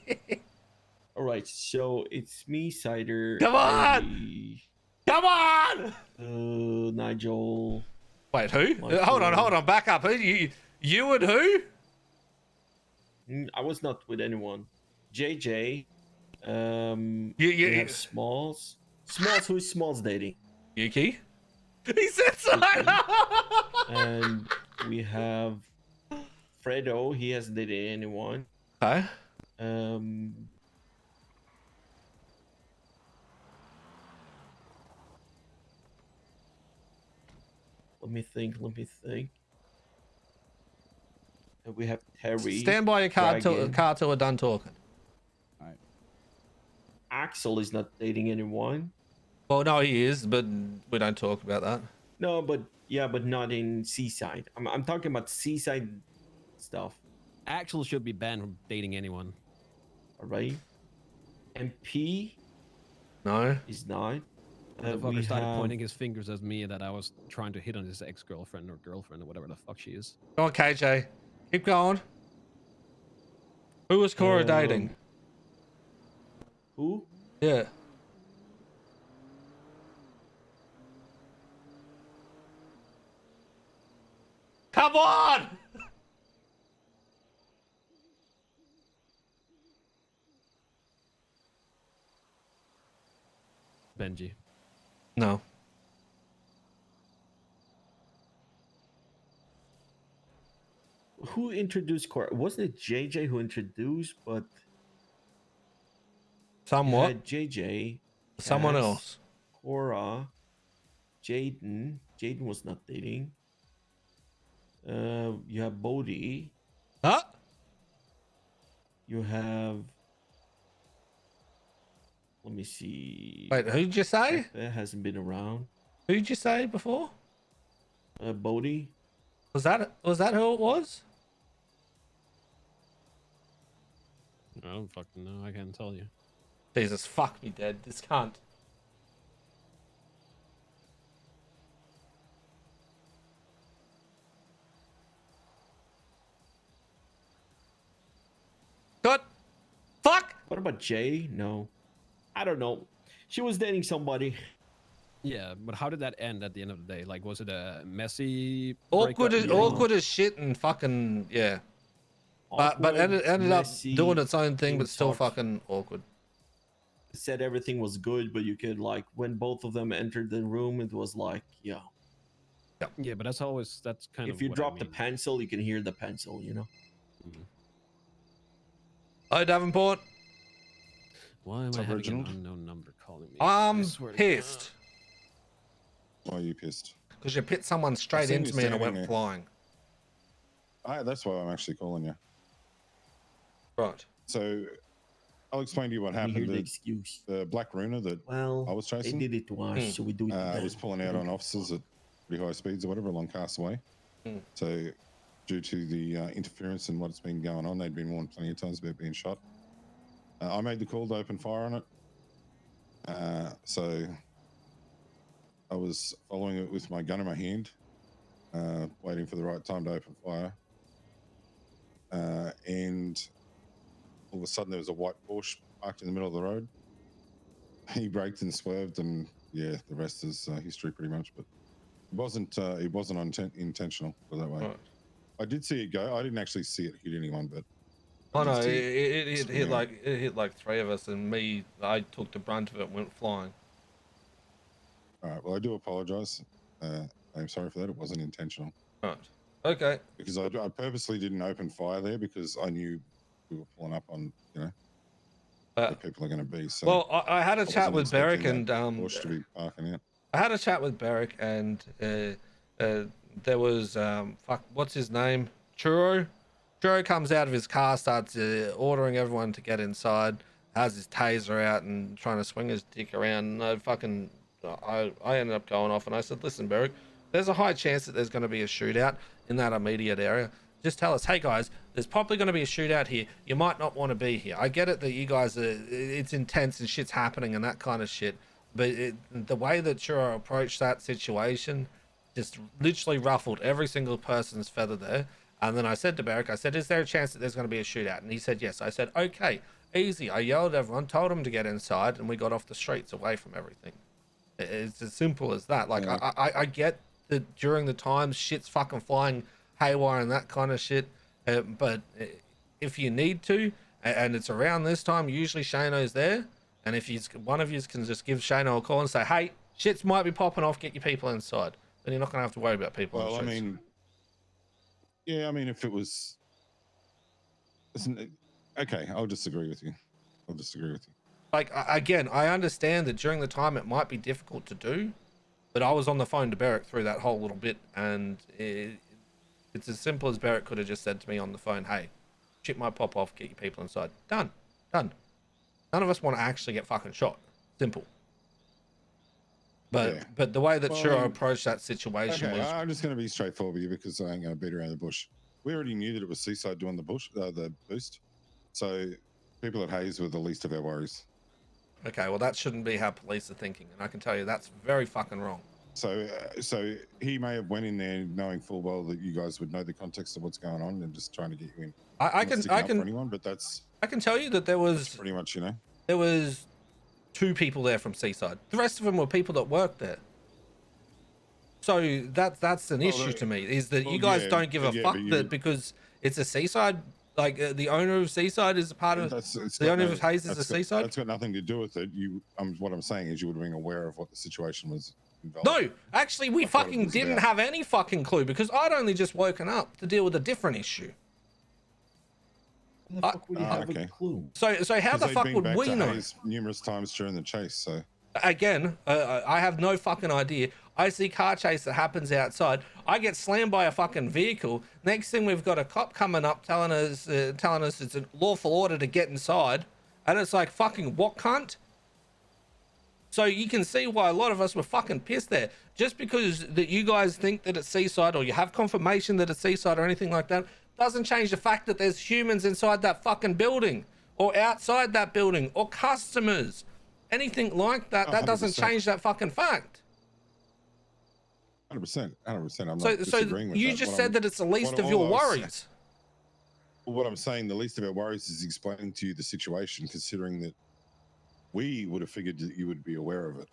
All right, so it's me, Cider. Come on! Eddie, Come on! Nigel. Wait, who? Michael. Hold on, back up. Who? You and who? I was not with anyone. JJ. You We have Smalls. Smalls, who is Smalls dating? Yuki? He said so! And we have Fredo. He hasn't dated anyone. Okay. Let me think. We have Terry. Stand by your card Dragon. till we're done talking. Axel is not dating anyone. Well, no, he is, but we don't talk about that. No, but yeah, but not in Seaside. I'm talking about Seaside stuff. Axel should be banned from dating anyone. All right. MP No. is not. The We fucker started have- pointing his fingers at me that I was trying to hit on his ex-girlfriend or girlfriend or whatever the fuck she is. Go on, KJ. Keep going. Who was Cora dating? Who? Yeah. Come on! Benji. No. Who introduced Cora? Wasn't it JJ who introduced? But Somewhat. had JJ, Someone Cass, else. Cora, Jaden. Jaden was not dating. You have Bodhi. Huh? You have. Let me see. Wait, who'd you say? That hasn't been around. Who'd you say before? Bodhi. Was that who it was? I don't fucking know. I can't tell you. Jesus, fuck me dead. This can't. Good. Fuck. What about Jay? No. I don't know. She was dating somebody. Yeah, but how did that end at the end of the day? Like, was it a messy, Awkward breakup? as awkward as shit and fucking yeah. But Awkward, ended up messy, doing its own thing, but still talked. fucking awkward. Said everything was good, but you could like when both of them entered the room, it was like, yeah. Yeah, but that's kind of If you what drop I the mean. pencil, you can hear the pencil, you know. Hi, Davenport. Why am I up, having Reginald? an unknown number calling me? I'm I swear to pissed Why are you pissed? because you pit someone straight seen into you me and it standing went there. flying. That's why I'm actually calling you. Right. So I'll explain to you what Let me hear happened. the excuse. The black Runa that Well, I was they chasing. did it to us, so we do it to them. Was pulling out on officers at pretty high speeds or whatever along Castaway. Mm. So due to the interference and what's been going on, they'd been warned plenty of times about being shot. I made the call to open fire on it. So I was following it with my gun in my hand, waiting for the right time to open fire. And all of a sudden there was a white Porsche parked in the middle of the road. He braked and swerved, and yeah, the rest is history pretty much. But it wasn't intentional, put it that way. Right. I did see it go. I didn't actually see it hit anyone, but Oh I no, did it see hit like three of us, and me. I took the brunt of it, and went flying. All right. Well, I do apologize. I'm sorry for that. It wasn't intentional. Right. Okay. Because I purposely didn't open fire there because I knew we were pulling up on, where people are going to be. So well, I had a chat wasn't with Beric, expecting and that Porsche to be parking out. I had a chat with Beric, and there was what's his name? Churro. Churro comes out of his car, starts ordering everyone to get inside, has his taser out and trying to swing his dick around. And I ended up going off, and I said, listen, Beric, there's a high chance that there's going to be a shootout in that immediate area. Just tell us, hey guys, there's probably going to be a shootout here. You might not want to be here. I get it that you guys it's intense and shit's happening and that kind of shit. But the way that Churro approached that situation just literally ruffled every single person's feather there. And then I said to Beric, I said, is there a chance that there's going to be a shootout? And he said, yes. I said, okay, easy. I yelled at everyone, told them to get inside, and we got off the streets away from everything. It's as simple as that. Like, Yeah. I get that during the times shit's fucking flying haywire and that kind of shit. But if you need to, and it's around this time, usually Shano's there. And if one of you can just give Shano a call and say, hey, shits might be popping off, get your people inside. Then you're not going to have to worry about people. Well, I mean, yeah, I mean, if it was, okay, I'll disagree with you. Like, again, I understand that during the time it might be difficult to do, but I was on the phone to Beric through that whole little bit, and it's as simple as Beric could have just said to me on the phone, hey, shit might pop off, get your people inside. Done. None of us want to actually get fucking shot. Simple. But Yeah. but the way that Well, Churro I mean, approached that situation Okay, was... I'm just going to be straightforward with you because I ain't going to beat around the bush. We already knew that it was Seaside doing the boost. So people at Hayes were the least of our worries. Okay, well, that shouldn't be how police are thinking, and I can tell you that's very fucking wrong. So he may have went in there knowing full well that you guys would know the context of what's going on and just trying to get you in. I I'm not sticking up for anyone, but I can tell you that there was pretty much, there was 2 people there from Seaside. The rest of them were people that worked there. So that's an issue to me, is that you guys don't give a fuck that because it's a Seaside, like the owner of Seaside is a part of the owner of Hayes is a Seaside. That's got nothing to do with it. What I'm saying is you would have been aware of what the situation was involved. No, actually, we fucking didn't have any fucking clue because I'd only just woken up to deal with a different issue. How the fuck would you have okay. a clue? So how the They've fuck been would back we to know? Hayes numerous times during the chase, so Again, I have no fucking idea. I see car chase that happens outside. I get slammed by a fucking vehicle. Next thing, we've got a cop coming up telling us it's a lawful order to get inside, and it's like, fucking what, cunt? So you can see why a lot of us were fucking pissed there. Just because that you guys think that it's Seaside or you have confirmation that it's Seaside or anything like that doesn't change the fact that there's humans inside that fucking building or outside that building or customers. Anything like that, that doesn't 100%. change that fucking fact. 100%. I'm not So disagreeing with you that. just What said I'm- that it's the least what of all your I was saying- worries. What I'm saying, the least of our worries is explaining to you the situation, considering that we would have figured that you would be aware of it.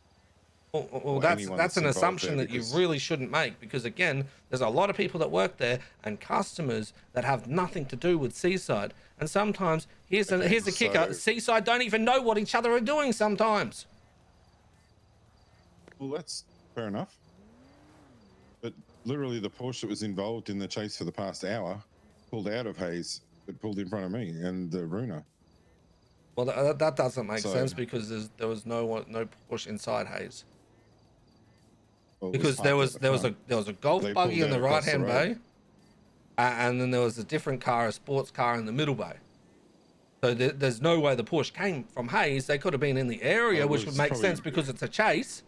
Well, or anyone that's an involved assumption there that you because- really shouldn't make, because again, there's a lot of people that work there and customers that have nothing to do with Seaside. And sometimes here's Okay, a kicker: so- Seaside don't even know what each other are doing sometimes. Well, that's fair enough. But literally, the Porsche that was involved in the chase for the past hour pulled out of Hayes, but pulled in front of me and the Runa. Well, that doesn't make So- sense because there was no Porsche inside Hayes. Well, it Because parked there at was the there was a front. there was a golf They buggy pulled in the out across right hand the road. bay, and then there was a different car, a sports car, in the middle bay. So there's no way the Porsche came from Hayes. They could have been in the area, Well, it which was would make probably- sense because it's a chase.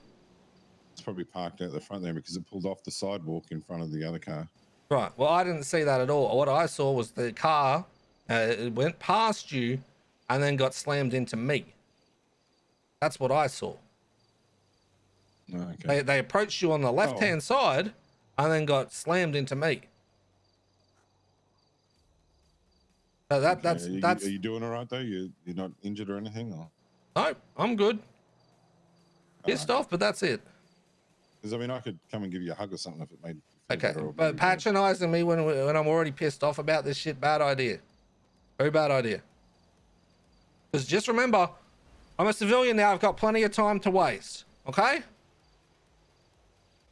It's probably parked out the front there because it pulled off the sidewalk in front of the other car. Right. Well, I didn't see that at all. What I saw was the car it went past you, and then got slammed into me. That's what I saw. Okay. They approached you on the left hand side, and then got slammed into me. So Okay, that's Are you doing all right though? You're not injured or anything, or? no, I'm good. Pissed off, but that's it. Because I mean, I could come and give you a hug or something if it made. you feel Okay, better or but maybe- patronizing me when I'm already pissed off about this shit, bad idea. Very bad idea. Because just remember, I'm a civilian now. I've got plenty of time to waste. Okay?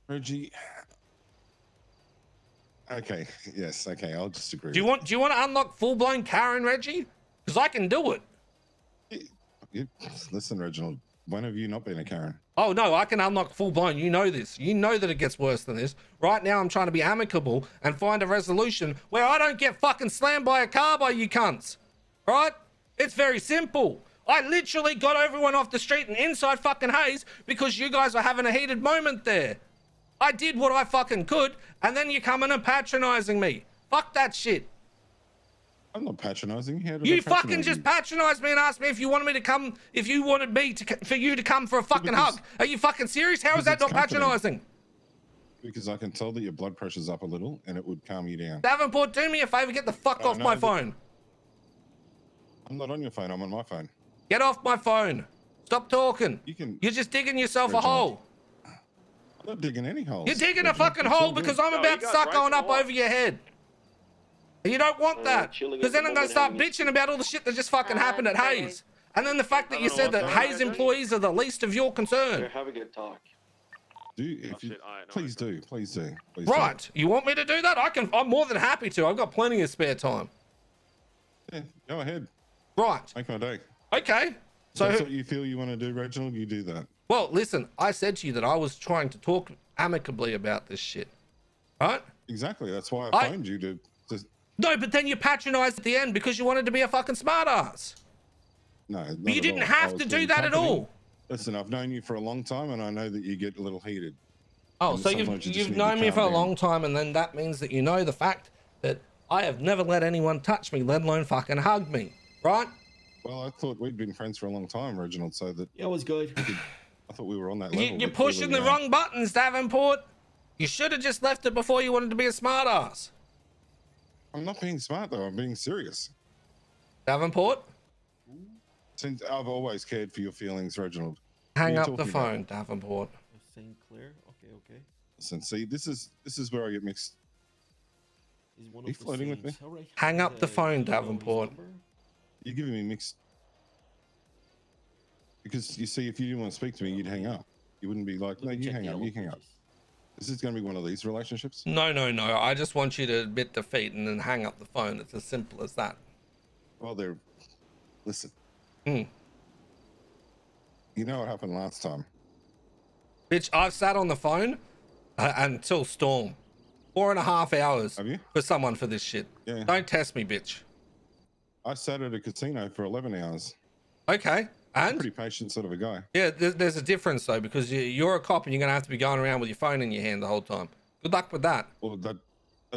Reggie. Okay. Yes. Okay. I'll just agree. Do you want to unlock full blown Karen, Reggie? Because I can do it. Listen, Reginald. When have you not been a Karen? Oh no, I can unlock full blown. You know this. You know that it gets worse than this. Right now, I'm trying to be amicable and find a resolution where I don't get fucking slammed by a car by you cunts. Right? It's very simple. I literally got everyone off the street and inside fucking Hayes because you guys were having a heated moment there. I did what I fucking could, and then you come in and patronizing me. Fuck that shit. I'm not patronizing you. How did You I fucking patronize just you? patronized me and asked me if you wanted me to come, if you wanted me to, for you to come for a fucking because- hug. Are you fucking serious? How is that because not it's company. patronizing? Because I can tell that your blood pressure's up a little, and it would calm you down. Davenport, do me a favor, get the fuck Oh, off no, my but- phone. I'm not on your phone. I'm on my phone. Get off my phone. Stop talking. You can. You're just digging yourself a Reginald. hole. I'm not digging any holes. You're digging a Reginald. fucking It's all hole good. because I'm about to start going up over your head. And you don't want that. chilling Because at then the I'm going to moment, start bitching about all the shit that just fucking happened at sorry. Hayes. And then the fact that I you don't know said what that the- Hayes employees are the least of your concern. having a talk. Do if you, shit, alright, no, please do, please do, please Right. You want me to do that? I'm more than happy to. I've got plenty of spare time. do. Yeah, go ahead. Right. Make my day. Okay. So, That's what you feel you want to do, Reginald. You do that. well, listen, I said to you that I was trying to talk amicably about this shit. Right? Exactly. That's why I- I phoned you to. No, but then you patronized at the end because you wanted to be a fucking smartass. No, But not you at didn't all. I have was to do being that at company. all. Listen, I've known you for a long time, and I know that you get a little heated. Oh, And so sometimes you just you've need to known me calm for a down. long time, and then that means that you know the fact that I have never let anyone touch me, let alone fucking hug me, right? Well, I thought we'd been friends for a long time, Reginald. So that Yeah, it was good. I thought we were on that level. You're but pushing clearly the not. wrong buttons, Davenport. You should have just left it before you wanted to be a smartass. I'm not being smart though. I'm being serious. Davenport, Since I've always cared for your feelings, Reginald. hang What are up you the talking phone, about? Davenport. St. Clair. Okay. Listen, see, this is where I get mixed. He's one Are you of the flirting with me? saints. All right. Hang up the phone, do you know his Davenport. number? You're giving me mixed. Because you see, if you didn't want to speak to me, you'd hang up. You wouldn't be like, no, Let me you check hang the up, yellow you hang up. pages. This is going to be one of these relationships. No. I just want you to admit defeat and then hang up the phone. It's as simple as that. Well, they're. Listen. Hmm. You know what happened last time? Bitch, I've sat on the phone until storm. 4.5 hours Have you? for someone for this shit. Yeah. Don't test me, bitch. I sat at a casino for 11 hours. Okay. I'm a And? pretty patient sort of a guy. Yeah, there's a difference though, because you're a cop and you're gonna have to be going around with your phone in your hand the whole time. Good luck with that. Well, that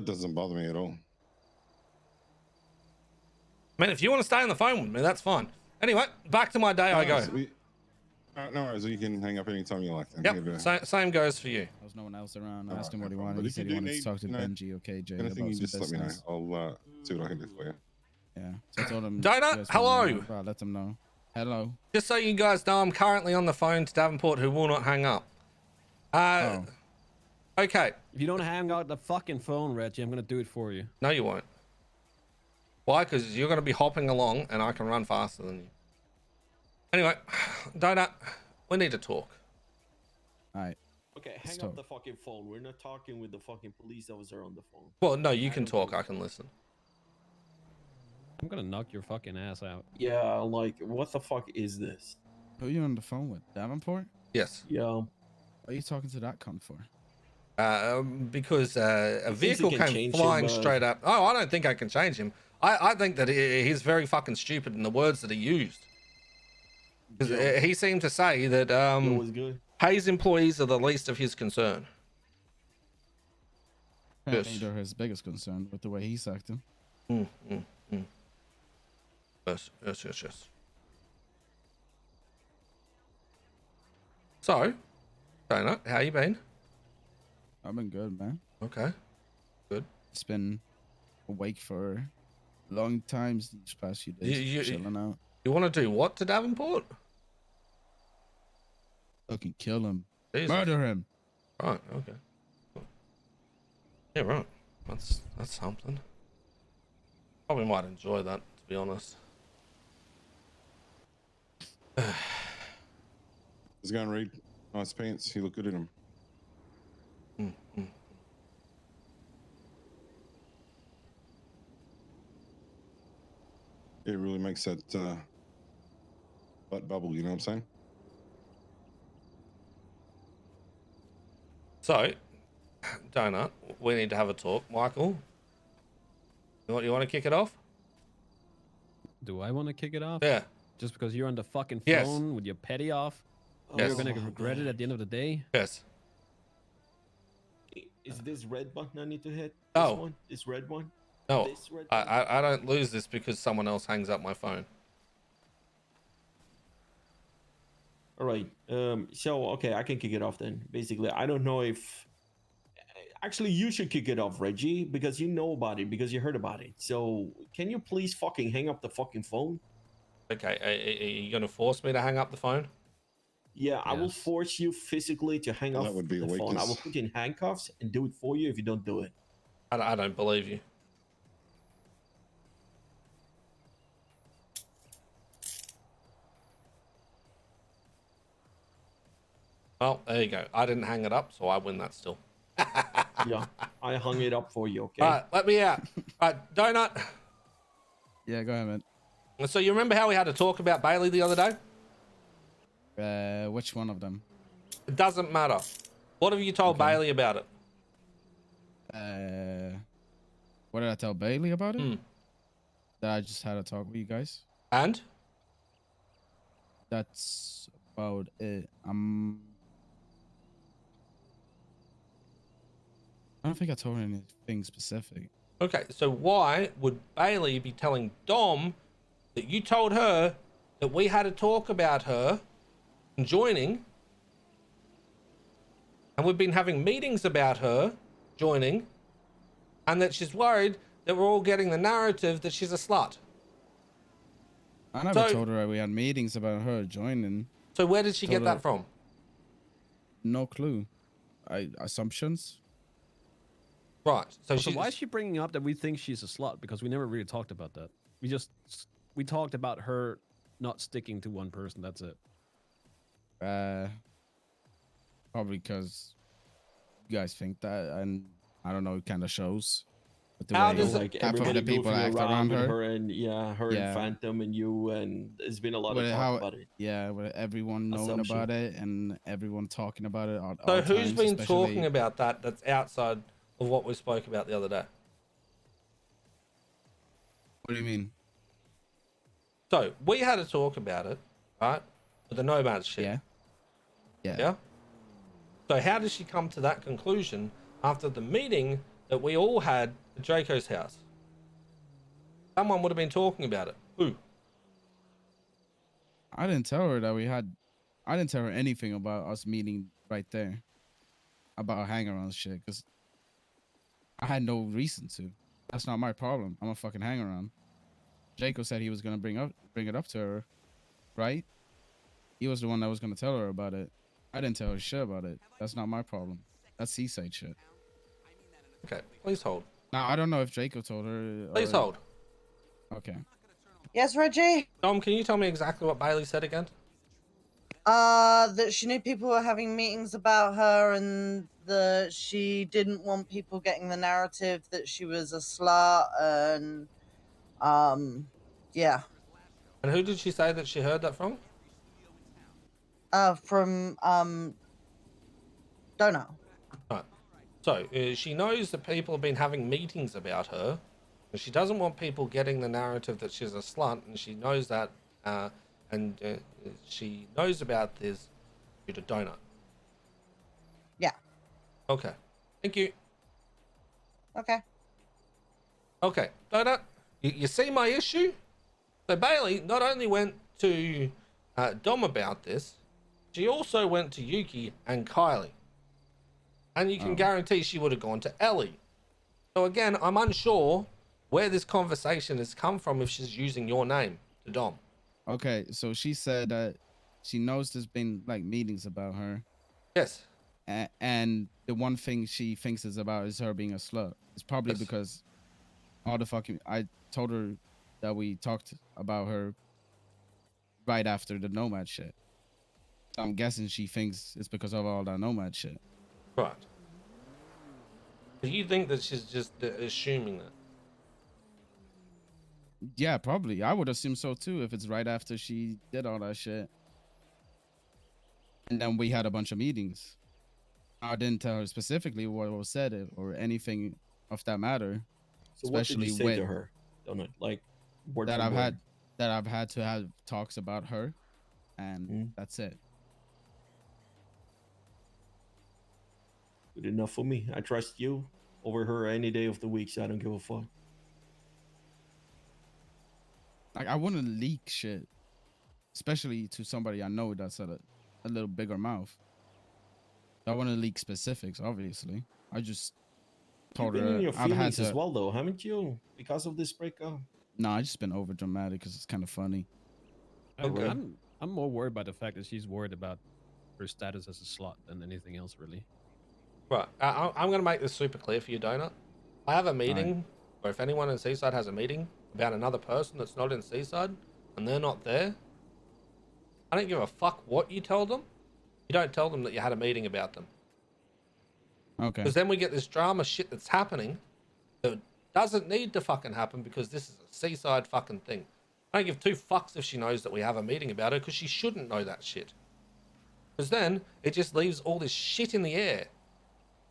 doesn't bother me at all. Man, if you want to stay on the phone with me, that's fine. Anyway, back to my day I go. No worries. You can hang up anytime you like. Yep, same goes for you. There was no one else around. I Alright, asked him what he no problem. wanted. But He if said you he do wanted to need, talk to you know, Benji, okay, Jay, Anything, about you some just let me know. business. I'll see what I can do for you. Yeah. So I told him. Dana, yes, hello. no, but I let him know. Hello. Just so you guys know, I'm currently on the phone to Davenport, who will not hang up. Uh, okay. If you don't hang out the fucking phone, Reggie, I'm gonna do it for you. No, you won't. Why? Because you're going to be hopping along and I can run faster than you. Anyway, Donut, we need to talk. All right. Okay, hang Stop. up the fucking phone. We're not talking with the fucking police officer on the phone. Well, no, you can talk. I can listen. I'm gonna knock your fucking ass out. Yeah, like, what the fuck is this? Who are you on the phone with? Davenport? Yes. Yeah. What are you talking to that cunt for? Because a He thinks he vehicle can came change flying him, straight up. Oh, I don't think I can change him. I think that he's very fucking stupid in the words that he used. Because he seemed to say that was good. Hayes employees are the least of his concern. Apparently they're his biggest concern with the way he's acting. Yes, yes, yes, yes. So, Donut, how you been? I've been good, man. Okay, good. It's been awake for long times these past few days. Chilling out. You want to do what to Davenport? Fucking kill him. Jesus. Murder him. Right, okay. Yeah, right. That's something. Probably might enjoy that, to be honest. He's going to read. Nice pants. You look good in them. It really makes that butt bubble, you know what I'm saying? So, Donut, we need to have a talk. Michael, you want to kick it off? Do I want to kick it off? Yeah. Just because you're on the fucking Yes. phone with your petty off? Yes. You're gonna regret it at the end of the day? Yes. Is this red button I need to hit? No. This one? This red one? No, This red I don't lose this because someone else hangs up my phone. All right. So okay, I can kick it off then. Basically, I don't know if actually you should kick it off, Reggie, because you know about it, because you heard about it. So can you please fucking hang up the fucking phone? Okay, are you gonna force me to hang up the phone? Yeah, I will force you physically to hang Well, up that would be the a phone. I weakness. will put you in handcuffs and do it for you if you don't do it. I don't believe you. Well, there you go. I didn't hang it up, so I win that still. Yeah, I hung it up for you, okay? All right, let me out. All right, Donut. Yeah, go ahead, man. So you remember how we had to talk about Bailey the other day? Which one of them? It doesn't matter. What have you told Bailey about it? What did I tell Bailey about it? Hmm. That I just had a talk with you guys. And? That's about it. I don't think I told her anything specific. Okay, so why would Bailey be telling Dom that you told her that we had to talk about her joining, and we've been having meetings about her joining, and that she's worried that we're all getting the narrative that she's a slut? I never told her we had meetings about her joining. So where did she get that from? No clue. Assumptions. Right. So why is she bringing up that we think she's a slut? Because we never really talked about that. We talked about her not sticking to one person. That's it. Probably because you guys think that, and I don't know, it kind of shows. With the How way does half like of everybody the people goofing act around around with her. and and Phantom and you, and there's been a lot of With talk about it. Yeah, with everyone knowing Assumption. about it and everyone talking about it. So who's been talking about that that's outside of what we spoke about the other day? What do you mean? So we had to talk about it, right? With the nomads shit. Yeah. Yeah. Yeah. So how does she come to that conclusion after the meeting that we all had at Draco's house? Someone would have been talking about it. Who? I didn't tell her that we had. I didn't tell her anything about us meeting right there. About hang around shit, because I had no reason to. That's not my problem. I'm a fucking hang around. Jacob said he was gonna bring it up to her, right? He was the one that was gonna tell her about it. I didn't tell her shit about it. That's not my problem. That's Seaside shit. Okay, please hold. Now I don't know if Jacob told her. Please or- hold. Okay. Yes, Reggie. Dom, can you tell me exactly what Bailey said again? That she knew people were having meetings about her, and that she didn't want people getting the narrative that she was a slut, and yeah. And who did she say that she heard that from? From Donut. Right. So she knows that people have been having meetings about her, and she doesn't want people getting the narrative that she's a slut, and she knows that, and she knows about this due to Donut. Yeah. Okay. Thank you. Okay. Okay, Donut, you see my issue? So Bailey not only went to Dom about this, she also went to Yuki and Kylie. And you can guarantee she would have gone to Ellie. So again, I'm unsure where this conversation has come from if she's using your name to Dom. Okay, so she said that she knows there's been like meetings about her. Yes. And the one thing she thinks is about is her being a slut. It's probably Yes. because all the fucking I told her that we talked about her right after the Nomad shit. So I'm guessing she thinks it's because of all that Nomad shit. Right. Do you think that she's just assuming that? Yeah, probably. I would assume so too if it's right after she did all that shit. And then we had a bunch of meetings. I didn't tell her specifically what was said or anything of that matter. So what did you say when to her? Don't it like word that for word? I've had to have talks about her, and that's it. Good enough for me. I trust you over her any day of the week, so I don't give a fuck. Like I wouldn't leak shit, especially to somebody I know that's a little bigger mouth. I want to leak specifics, obviously. I just told You've been her in your I've had feelings to. as well, though, haven't you? Because of this breakup. No, I just been over dramatic because it's kind of funny. Okay. I'm more worried about the fact that she's worried about her status as a slut than anything else, really. Right. I'm going to make this super clear for you, Donut. I have a meeting, or if anyone in Seaside has a meeting about another person that's not in Seaside, and they're not there, I don't give a fuck what you tell them. You don't tell them that you had a meeting about them. Okay. Because then we get this drama shit that's happening that doesn't need to fucking happen because this is a Seaside fucking thing. I don't give two fucks if she knows that we have a meeting about her because she shouldn't know that shit. Because then it just leaves all this shit in the air.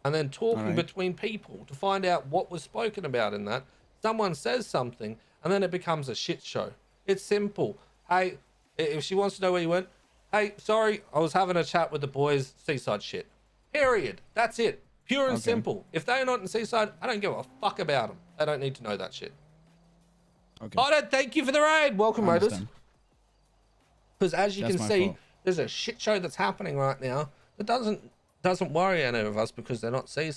And then talking between people to find out what was spoken about in that. Someone says something and then it becomes a shit show. It's simple. Hey, if she wants to know where you went, hey, sorry, I was having a chat with the boys, Seaside shit. Period. That's it. Pure and simple. If they're not in Seaside, I don't give a fuck about them. They don't need to know that shit. Okay. Oda, thank you for the raid. Welcome, I Raiders. understand. Because as you That's can my see, fault. there's a shit show that's happening right now that doesn't worry any of us because they're not Seaside.